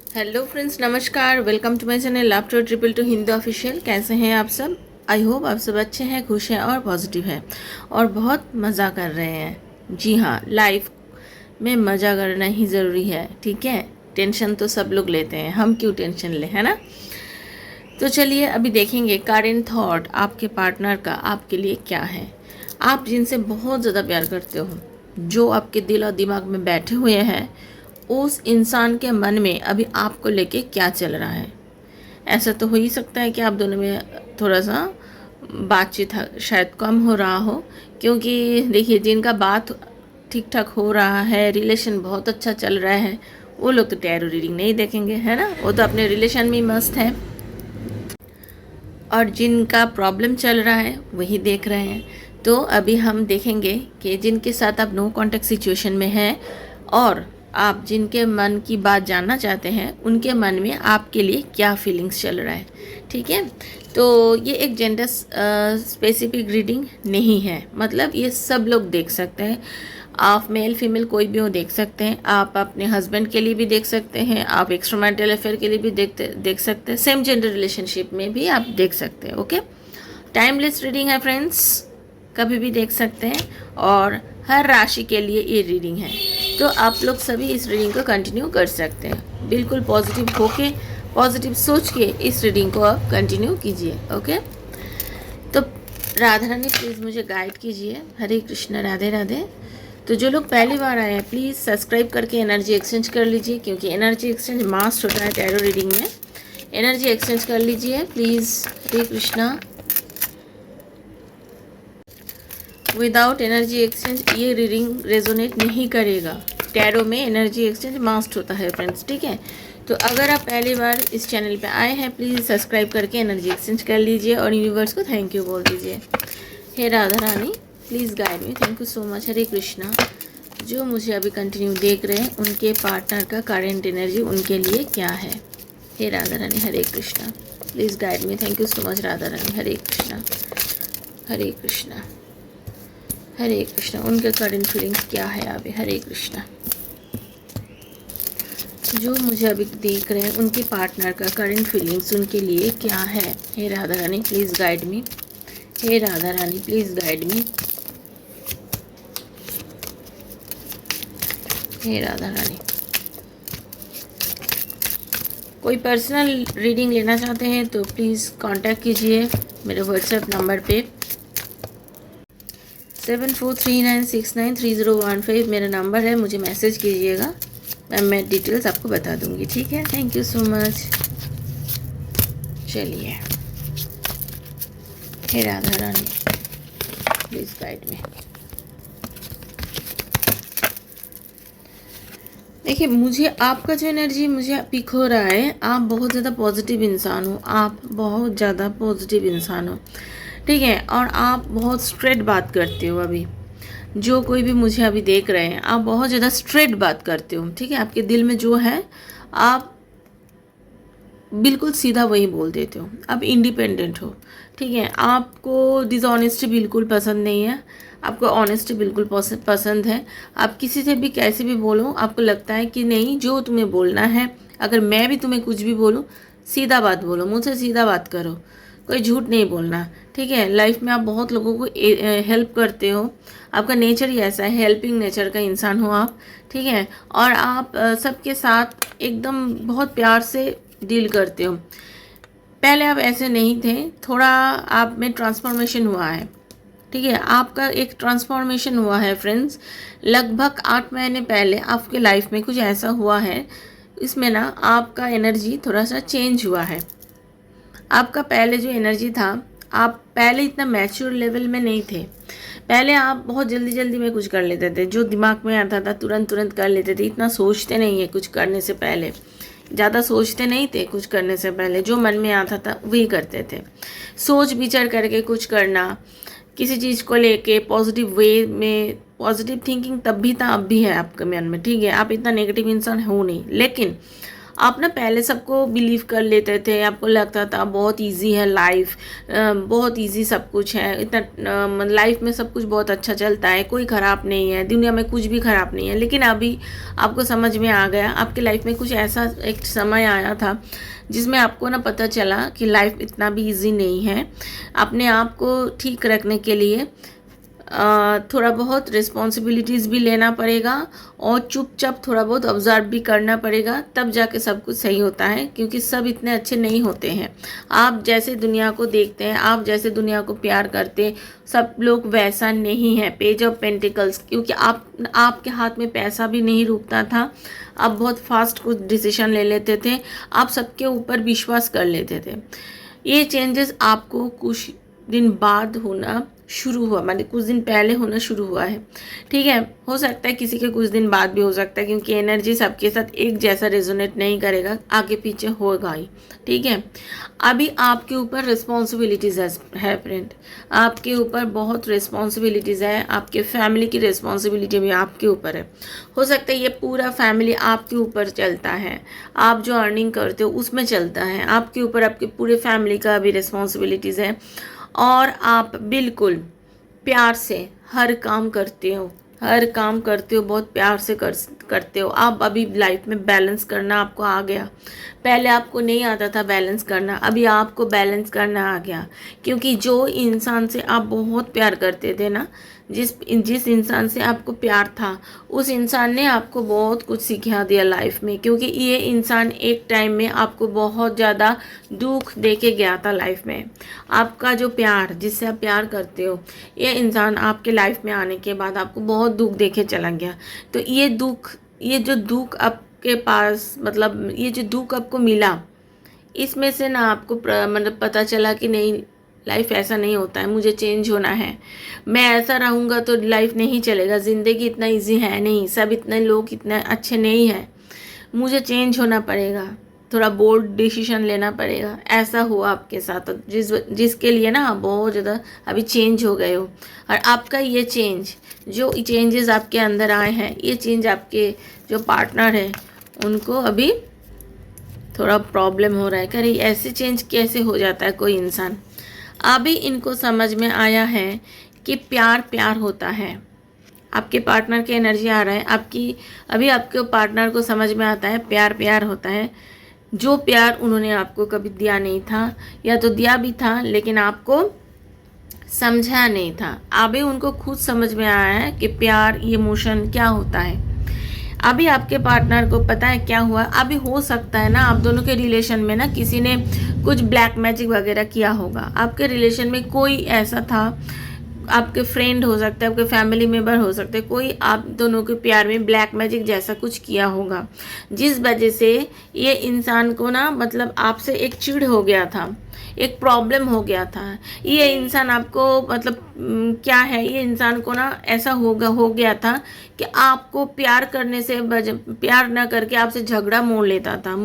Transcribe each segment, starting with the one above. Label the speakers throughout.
Speaker 1: Hello friends, नमस्कार। Welcome to my channel laptop triple two Hindi official. कैसे हैं आप सब? आई होप आप सब अच्छे हैं, खुश हैं और पॉजिटिव हैं और बहुत मज़ा कर रहे हैं। जी हाँ, लाइफ में मज़ा करना ही ज़रूरी है। ठीक है, टेंशन तो सब लोग लेते हैं, हम क्यों टेंशन लें, है ना? तो चलिए अभी देखेंगे करेंट थॉट आपके पार्टनर का आपके लिए क्या है। आप जिनसे बहुत ज़्यादा प्यार करते हो, जो आपके दिल और दिमाग में बैठे हुए हैं, उस इंसान के मन में अभी आपको लेके क्या चल रहा है। ऐसा तो हो ही सकता है कि आप दोनों में थोड़ा सा बातचीत शायद कम हो रहा हो, क्योंकि देखिए जिनका बात ठीक ठाक हो रहा है, रिलेशन बहुत अच्छा चल रहा है, वो लोग तो टैरो रीडिंग नहीं देखेंगे, है ना? वो तो अपने रिलेशन में मस्त है। और जिनका प्रॉब्लम चल रहा है वही देख रहे हैं। तो अभी हम देखेंगे कि जिनके साथ आप नो कॉन्टैक्ट सिचुएशन में हैं और आप जिनके मन की बात जानना चाहते हैं, उनके मन में आपके लिए क्या फीलिंग्स चल रहा है। ठीक है, तो ये एक जेंडर स्पेसिफिक रीडिंग नहीं है, मतलब ये सब लोग देख सकते हैं। आप मेल फीमेल कोई भी हो देख सकते हैं। आप अपने हस्बैंड के लिए भी देख सकते हैं, आप एक्स्ट्रामैरिटल अफेयर के लिए भी देख सकते हैं, सेम जेंडर रिलेशनशिप में भी आप देख सकते हैं। ओके, टाइमलेस रीडिंग है फ्रेंड्स, कभी भी देख सकते हैं और हर राशि के लिए ये रीडिंग है। तो आप लोग सभी इस रीडिंग को कंटिन्यू कर सकते हैं। बिल्कुल पॉजिटिव होके, पॉजिटिव सोच के इस रीडिंग को आप कंटिन्यू कीजिए। ओके, तो राधा रानी प्लीज़ मुझे गाइड कीजिए। हरे कृष्ण, राधे राधे। तो जो लोग पहली बार आए हैं प्लीज़ सब्सक्राइब करके एनर्जी एक्सचेंज कर लीजिए, क्योंकि एनर्जी एक्सचेंज मास्ट होता है टैरो रीडिंग में। एनर्जी एक्सचेंज कर लीजिए please. Hare Krishna. Without energy exchange ये रीडिंग रेजोनेट नहीं करेगा। टैरो में एनर्जी एक्सचेंज मास्ट होता है फ्रेंड्स, ठीक है? तो अगर आप पहली बार इस चैनल पे आए हैं प्लीज़ सब्सक्राइब करके एनर्जी एक्सचेंज कर लीजिए और यूनिवर्स को थैंक यू बोल दीजिए। हे Radha Rani please guide me, thank you so much. Hare Krishna. जो मुझे अभी कंटिन्यू देख रहे हैं, उनके पार्टनर का करेंट एनर्जी उनके लिए क्या है। हे Radha Rani, Hare Krishna, please guide me, thank you so much Radha Rani. Hare Krishna, Hare Krishna, Hare Krishna. उनके करेंट फीलिंग्स क्या है अभी। हरे कृष्णा। जो मुझे अभी देख रहे हैं, उनके पार्टनर का करेंट फीलिंग्स उनके लिए क्या है। हे Radha Rani please guide me. हे Radha Rani please guide me. हे राधा रानी। कोई पर्सनल रीडिंग लेना चाहते हैं तो प्लीज़ कांटेक्ट कीजिए मेरे व्हाट्सएप नंबर पे 7439693015 मेरा नंबर है। मुझे मैसेज कीजिएगा, मैं डिटेल्स आपको बता दूंगी। ठीक है, थैंक यू सो मच। चलिए, हे राधा रानी प्लीज़ गाइड में। देखिए, मुझे आपका जो एनर्जी मुझे पिक हो रहा है, आप बहुत ज़्यादा पॉजिटिव इंसान हो। आप बहुत ज़्यादा पॉजिटिव इंसान हो, ठीक है? और आप बहुत स्ट्रेट बात करते हो। अभी जो कोई भी मुझे अभी देख रहे हैं, आप बहुत ज़्यादा स्ट्रेट बात करते हो, ठीक है? आपके दिल में जो है आप बिल्कुल सीधा वही बोल देते हो। आप इंडिपेंडेंट हो, ठीक है? आपको डिसऑनेस्टी बिल्कुल पसंद नहीं है, आपको ऑनेस्टी बिल्कुल पसंद है। आप किसी से भी कैसे भी बोलो, आपको लगता है कि नहीं, जो तुम्हें बोलना है, अगर मैं भी तुम्हें कुछ भी बोलूँ, सीधा बात बोलो, मुझसे सीधा बात करो, कोई झूठ नहीं बोलना, ठीक है? लाइफ में आप बहुत लोगों को हेल्प करते हो, आपका नेचर ही ऐसा है, हेल्पिंग नेचर का इंसान हो आप, ठीक है? और आप सबके साथ एकदम बहुत प्यार से डील करते हो। पहले आप ऐसे नहीं थे, थोड़ा आप में ट्रांसफॉर्मेशन हुआ है, ठीक है? आपका एक ट्रांसफॉर्मेशन हुआ है फ्रेंड्स। लगभग 8 महीने पहले आपके लाइफ में कुछ ऐसा हुआ है, इसमें ना आपका एनर्जी थोड़ा सा चेंज हुआ है। आपका पहले जो एनर्जी था, आप पहले इतना मैच्योर लेवल में नहीं थे। पहले आप बहुत जल्दी जल्दी में कुछ कर लेते थे, जो दिमाग में आता था तुरंत तुरंत कर लेते थे, इतना सोचते नहीं है कुछ करने से पहले, ज़्यादा सोचते नहीं थे कुछ करने से पहले, जो मन में आता था वही करते थे। सोच विचार करके कुछ करना, किसी चीज़ को लेके पॉजिटिव वे में, पॉजिटिव थिंकिंग तब भी था, अब भी है आपके मन में, ठीक है? आप इतना नेगेटिव इंसान हो नहीं, लेकिन आप ना पहले सबको बिलीव कर लेते थे, आपको लगता था बहुत इजी है लाइफ, बहुत इजी सब कुछ है, इतना लाइफ में सब कुछ बहुत अच्छा चलता है, कोई ख़राब नहीं है, दुनिया में कुछ भी ख़राब नहीं है। लेकिन अभी आपको समझ में आ गया, आपके लाइफ में कुछ ऐसा एक समय आया था जिसमें आपको ना पता चला कि लाइफ इतना भी इजी नहीं है। अपने आप को ठीक रखने के लिए थोड़ा बहुत रिस्पॉन्सिबिलिटीज़ भी लेना पड़ेगा और चुपचाप थोड़ा बहुत ऑब्जर्व भी करना पड़ेगा, तब जाके सब कुछ सही होता है। क्योंकि सब इतने अच्छे नहीं होते हैं। आप जैसे दुनिया को देखते हैं, आप जैसे दुनिया को प्यार करते हैं, सब लोग वैसा नहीं है। पेज ऑफ पेंटिकल्स, क्योंकि आपके हाथ में पैसा भी नहीं रुकता था, आप बहुत फास्ट कुछ डिसीजन ले लेते थे, आप सबके ऊपर विश्वास कर लेते थे। ये चेंजेस आपको कुछ दिन बाद होना शुरू हुआ, मतलब कुछ दिन पहले होना शुरू हुआ है। ठीक है, हो सकता है किसी के कुछ दिन बाद भी हो सकता है, क्योंकि एनर्जी सबके साथ एक जैसा रेजोनेट नहीं करेगा, आगे पीछे होगा ही। ठीक है, अभी आपके ऊपर रिस्पॉन्सिबिलिटीज़ है फ्रेंड, आपके ऊपर बहुत रिस्पॉन्सिबिलिटीज़ है, आपके फैमिली की रिस्पॉन्सिबिलिटी भी आपके ऊपर है। हो सकता है ये पूरा फैमिली आपके ऊपर चलता है, आप जो अर्निंग करते हो उसमें चलता है, आपके ऊपर आपके पूरे फैमिली का भी रिस्पॉन्सिबिलिटीज़ है। और आप बिल्कुल प्यार से हर काम करते हो, बहुत प्यार से करते हो। आप अभी लाइफ में बैलेंस करना आपको आ गया, पहले आपको नहीं आता था बैलेंस करना, अभी आपको बैलेंस करना आ गया। क्योंकि जो इंसान से आप बहुत प्यार करते थे ना, जिस इंसान से आपको प्यार था, उस इंसान ने आपको बहुत कुछ सिखा दिया लाइफ में। क्योंकि ये इंसान एक टाइम में आपको बहुत ज़्यादा दुख दे के गया था लाइफ में। आपका जो प्यार, जिससे आप प्यार करते हो, ये इंसान आपके लाइफ में आने के बाद आपको बहुत दुख दे के चला गया। तो ये जो दुख आपके पास, मतलब ये जो दुख आपको मिला, इसमें से ना आपको मतलब पता चला कि नहीं, लाइफ ऐसा नहीं होता है, मुझे चेंज होना है। मैं ऐसा रहूँगा तो लाइफ नहीं चलेगा, ज़िंदगी इतना इजी है नहीं, सब इतने लोग इतने अच्छे नहीं हैं, मुझे चेंज होना पड़ेगा, थोड़ा बोल्ड डिसीजन लेना पड़ेगा। ऐसा हुआ आपके साथ, जिसके लिए ना आप बहुत ज़्यादा अभी चेंज हो गए हो। और आपका ये जो चेंजेस आपके अंदर आए हैं, ये चेंज आपके जो पार्टनर है उनको अभी थोड़ा प्रॉब्लम हो रहा है, कहीं ऐसे चेंज कैसे हो जाता है कोई इंसान। अभी इनको समझ में आया है कि प्यार प्यार होता है। आपके पार्टनर की एनर्जी आ रहा है, अभी आपके पार्टनर को समझ में आता है प्यार प्यार होता है। जो प्यार उन्होंने आपको कभी दिया नहीं था, या तो दिया भी था लेकिन आपको समझा नहीं था, अभी उनको खुद समझ में आया है कि प्यार, ये इमोशन क्या होता है। अभी आपके पार्टनर को पता है क्या हुआ। अभी हो सकता है ना आप दोनों के रिलेशन में ना किसी ने कुछ ब्लैक मैजिक वगैरह किया होगा। आपके रिलेशन में कोई ऐसा था, आपके फ्रेंड हो सकते हैं, आपके फैमिली मेम्बर हो सकते हैं, कोई आप दोनों के प्यार में ब्लैक मैजिक जैसा कुछ किया होगा, जिस वजह से ये इंसान को ना, मतलब आपसे एक चिढ़ हो गया था, एक प्रॉब्लम हो गया था। ये इंसान आपको, मतलब क्या है, ये इंसान को ना ऐसा हो गया था कि आपको प्यार करने से प्यार ना करके आपसे झगड़ा मोड़ लेता था।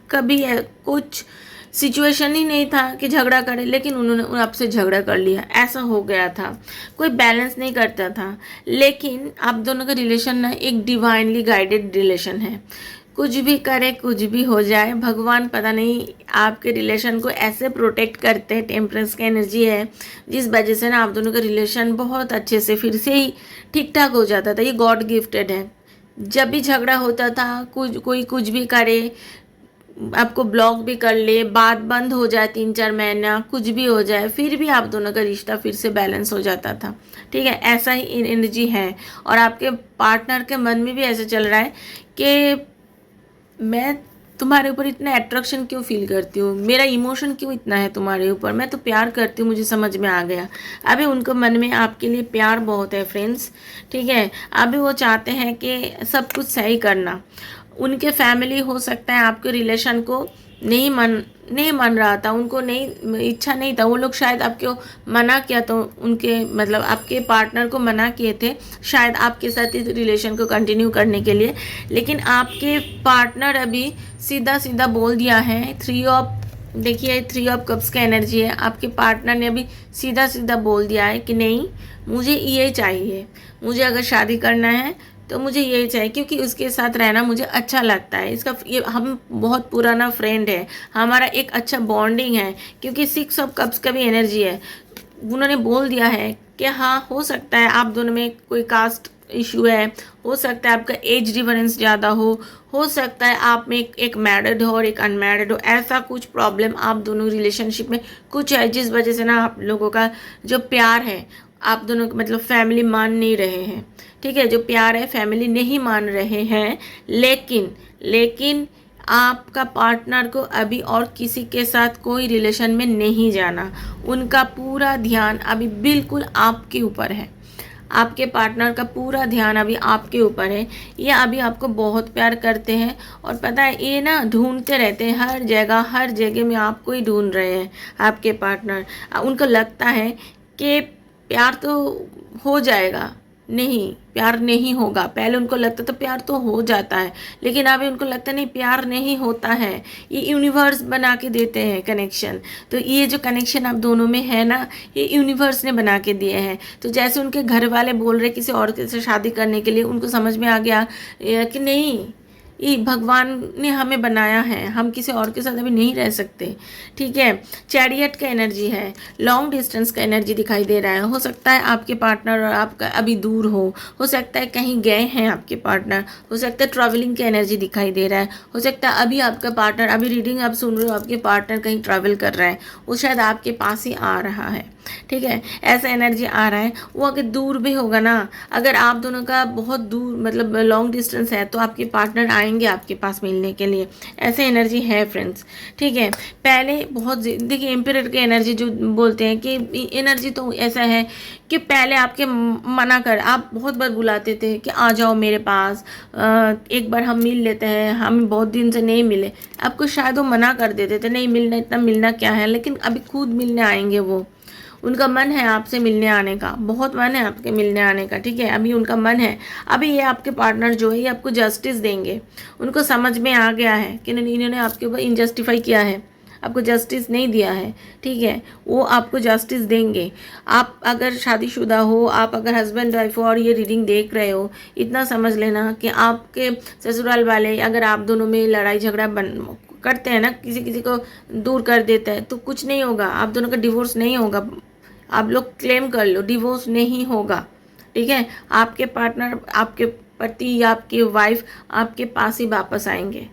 Speaker 1: कभी कुछ सिचुएशन ही नहीं था कि झगड़ा करे, लेकिन उन्होंने आपसे झगड़ा कर लिया, ऐसा हो गया था। कोई बैलेंस नहीं करता था। लेकिन आप दोनों का रिलेशन ना एक डिवाइनली गाइडेड रिलेशन है। कुछ भी करे, कुछ भी हो जाए, भगवान पता नहीं आपके रिलेशन को ऐसे प्रोटेक्ट करते हैं। टेम्परेंस की एनर्जी है, जिस वजह से ना आप दोनों का रिलेशन बहुत अच्छे से फिर से ही ठीक ठाक हो जाता था। ये गॉड गिफ्टेड है। जब भी झगड़ा होता था, कोई कुछ भी करे, आपको ब्लॉक भी कर ले, बात बंद हो जाए 3-4 महीना, कुछ भी हो जाए, फिर भी आप दोनों का रिश्ता फिर से बैलेंस हो जाता था। ठीक है, ऐसा ही एनर्जी है। और आपके पार्टनर के मन में भी ऐसा चल रहा है कि मैं तुम्हारे ऊपर इतना अट्रैक्शन क्यों फील करती हूँ, मेरा इमोशन क्यों इतना है तुम्हारे ऊपर, मैं तो प्यार करती हूँ, मुझे समझ में आ गया। अभी उनको मन में आपके लिए प्यार बहुत है फ्रेंड्स। ठीक है, अभी वो चाहते हैं कि सब कुछ सही करना। उनके फैमिली हो सकता है आपके रिलेशन को नहीं मान रहा था, उनको नहीं, इच्छा नहीं था। वो लोग शायद आपको मना किया, तो उनके मतलब आपके पार्टनर को मना किए थे शायद आपके साथ इस रिलेशन को कंटिन्यू करने के लिए। लेकिन आपके पार्टनर अभी सीधा बोल दिया है। देखिए 3 ऑफ कप्स का एनर्जी है। आपके पार्टनर ने अभी सीधा बोल दिया है कि नहीं, मुझे ये चाहिए, मुझे अगर शादी करना है तो मुझे ये चाहिए क्योंकि उसके साथ रहना मुझे अच्छा लगता है। इसका ये हम बहुत पुराना फ्रेंड है, हमारा एक अच्छा बॉन्डिंग है, क्योंकि 6 ऑफ कप्स का भी एनर्जी है। उन्होंने बोल दिया है कि हाँ हो सकता है आप दोनों में कोई कास्ट इशू है, हो सकता है आपका एज डिफरेंस ज़्यादा हो सकता है आप में एक मैरिड हो और एक अनमैरिड हो, ऐसा कुछ प्रॉब्लम आप दोनों रिलेशनशिप में कुछ है जिस वजह से ना आप लोगों का जो प्यार है आप दोनों मतलब फैमिली मान नहीं रहे हैं। ठीक है, जो प्यार है फैमिली नहीं मान रहे हैं, लेकिन लेकिन आपका पार्टनर को अभी और किसी के साथ कोई रिलेशन में नहीं जाना। उनका पूरा ध्यान अभी बिल्कुल आपके ऊपर है, आपके पार्टनर का पूरा ध्यान अभी आपके ऊपर है। ये अभी आपको बहुत प्यार करते हैं और पता है ये ना ढूंढते रहते हैं हर जगह में आपको ही ढूंढ रहे हैं आपके पार्टनर। उनको लगता है कि प्यार तो हो जाएगा, नहीं प्यार नहीं होगा। पहले उनको लगता था प्यार तो हो जाता है, लेकिन अभी उनको लगता नहीं प्यार नहीं होता है। ये यूनिवर्स बना के देते हैं कनेक्शन। तो ये जो कनेक्शन आप दोनों में है ना, ये यूनिवर्स ने बना के दिए हैं। तो जैसे उनके घर वाले बोल रहे किसी और से शादी करने के लिए, उनको समझ में आ गया कि नहीं ये भगवान ने हमें बनाया है, हम किसी और के साथ अभी नहीं रह सकते। ठीक है, चैरियट का एनर्जी है, लॉन्ग डिस्टेंस का एनर्जी दिखाई दे रहा है। हो सकता है आपके पार्टनर और आपका अभी दूर हो सकता है कहीं गए हैं आपके पार्टनर, हो सकता है ट्रैवलिंग का एनर्जी दिखाई दे रहा है, हो सकता है अभी आपका पार्टनर, अभी रीडिंग आप सुन रहे हो, आपके पार्टनर कहीं ट्रैवल कर रहा है, वो शायद आपके पास ही आ रहा है। ठीक है, ऐसा एनर्जी आ रहा है। वो अगर दूर भी होगा ना, अगर आप दोनों का बहुत दूर मतलब लॉन्ग डिस्टेंस है, तो आपके पार्टनर आएंगे आपके पास मिलने के लिए, ऐसे एनर्जी है फ्रेंड्स। ठीक है, पहले बहुत देखिए एम्पियर की एनर्जी जो बोलते हैं कि एनर्जी तो ऐसा है कि पहले आपके मना कर, आप बहुत बार बुलाते थे कि आ जाओ मेरे पास, एक बार हम मिल लेते हैं, हम बहुत दिन से नहीं मिले। आपको शायद वो मना कर देते थे, नहीं मिलना, इतना मिलना क्या है, लेकिन अभी खुद मिलने आएंगे वो। उनका मन है आपसे मिलने आने का, बहुत मन है आपके मिलने आने का। ठीक है, अभी उनका मन है। अभी ये आपके पार्टनर जो है ये आपको जस्टिस देंगे। उनको समझ में आ गया है कि इन्होंने आपके ऊपर इनजस्टिफाई किया है, आपको जस्टिस नहीं दिया है। ठीक है, वो आपको जस्टिस देंगे। आप अगर शादीशुदा हो, आप अगर हस्बैंड वाइफ हो और ये रीडिंग देख रहे हो, इतना समझ लेना कि आपके ससुराल वाले अगर आप दोनों में लड़ाई झगड़ा करते हैं ना, किसी किसी को दूर कर देता है, तो कुछ नहीं होगा, आप दोनों का डिवोर्स नहीं होगा। आप लोग क्लेम कर लो, डिवोर्स नहीं होगा। ठीक है, आपके पार्टनर, आपके पति या आपकी वाइफ आपके पास ही वापस आएंगे,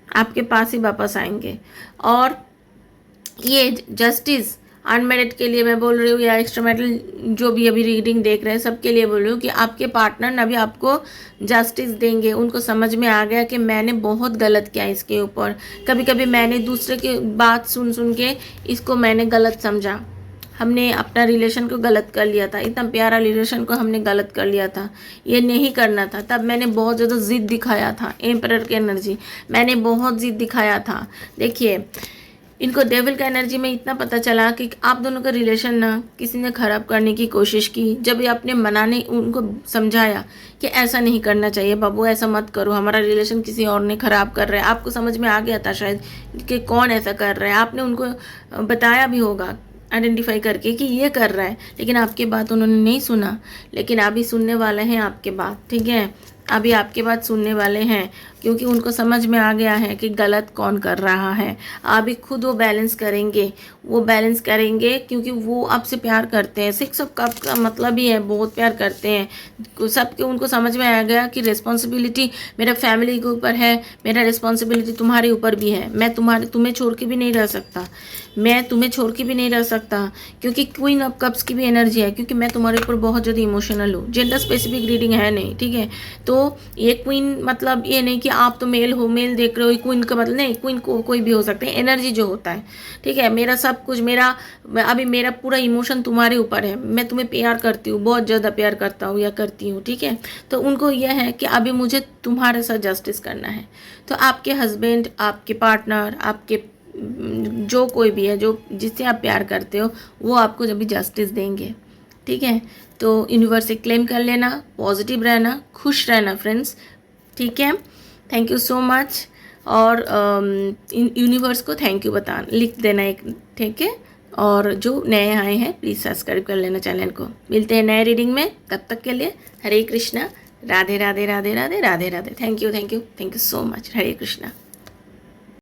Speaker 1: आपके पास ही वापस आएंगे। और ये जस्टिस अनमेरिड के लिए मैं बोल रही हूँ, या एक्स्ट्रा मैरिटल जो भी अभी रीडिंग देख रहे हैं सबके लिए बोल रही हूँ कि आपके पार्टनर अभी आपको जस्टिस देंगे। उनको समझ में आ गया कि मैंने बहुत गलत किया इसके ऊपर, कभी कभी मैंने दूसरे की बात सुन सुन के इसको मैंने गलत समझा, हमने अपना रिलेशन को गलत कर लिया था, इतना प्यारा रिलेशन को हमने गलत कर लिया था, ये नहीं करना था। तब मैंने बहुत ज़्यादा ज़िद दिखाया था, एम्परर की एनर्जी, मैंने बहुत ज़िद दिखाया था। देखिए इनको डेविल का एनर्जी में इतना पता चला कि आप दोनों का रिलेशन ना किसी ने ख़राब करने की कोशिश की। जब ये आपने मनाने उनको समझाया कि ऐसा नहीं करना चाहिए बाबू, ऐसा मत करो, हमारा रिलेशन किसी और ने ख़राब कर रहा है, आपको समझ में आ गया था शायद कि कौन ऐसा कर रहा है, आपने उनको बताया भी होगा आइडेंटिफाई करके कि ये कर रहा है, लेकिन आपकी बात उन्होंने नहीं सुना। लेकिन अभी सुनने वाले हैं आपके बात। ठीक है, अभी आपके बात सुनने वाले हैं, क्योंकि उनको समझ में आ गया है कि गलत कौन कर रहा है। अभी खुद वो बैलेंस करेंगे, वो बैलेंस करेंगे क्योंकि वो आपसे प्यार करते हैं। 6 ऑफ कप का मतलब ही है बहुत प्यार करते हैं सबके। उनको समझ में आ गया कि रिस्पॉन्सिबिलिटी मेरा फैमिली के ऊपर है, मेरा रिस्पॉन्सिबिलिटी तुम्हारे ऊपर भी है। मैं तुम्हें छोड़ के भी नहीं रह सकता, मैं तुम्हें छोड़ के भी नहीं रह सकता, क्योंकि क्वीन ऑफ कप्स की भी एनर्जी है, क्योंकि मैं तुम्हारे ऊपर बहुत ज़्यादा इमोशनल हूँ। जेंडर स्पेसिफिक रीडिंग है नहीं। ठीक है, तो ये क्वीन मतलब ये नहीं कि आप तो मेल हो, मेल देख रहे हो, क्वीन का मतलब नहीं, क्वीन को कोई भी हो सकता है, एनर्जी जो होता है। ठीक है, मेरा सब कुछ, अभी मेरा पूरा इमोशन तुम्हारे ऊपर है, मैं तुम्हें प्यार करती हूँ, बहुत ज़्यादा प्यार करता हूँ या करती हूँ। ठीक है, तो उनको यह है कि अभी मुझे तुम्हारे साथ जस्टिस करना है। तो आपके हस्बैंड, आपके पार्टनर, आपके जो कोई भी है, जो जिससे आप प्यार करते हो, वो आपको जब भी जस्टिस देंगे। ठीक है, तो यूनिवर्स से क्लेम कर लेना, पॉजिटिव रहना, खुश रहना फ्रेंड्स। ठीक है, थैंक यू सो मच। और यूनिवर्स को थैंक यू लिख देना एक। ठीक है, और जो नए आए हैं प्लीज़ सब्सक्राइब कर लेना चैनल को। मिलते हैं नए रीडिंग में, तब तक के लिए Hare Krishna, Radhe Radhe Radhe Radhe Radhe Radhe. Thank you thank you thank you so much. Hare Krishna.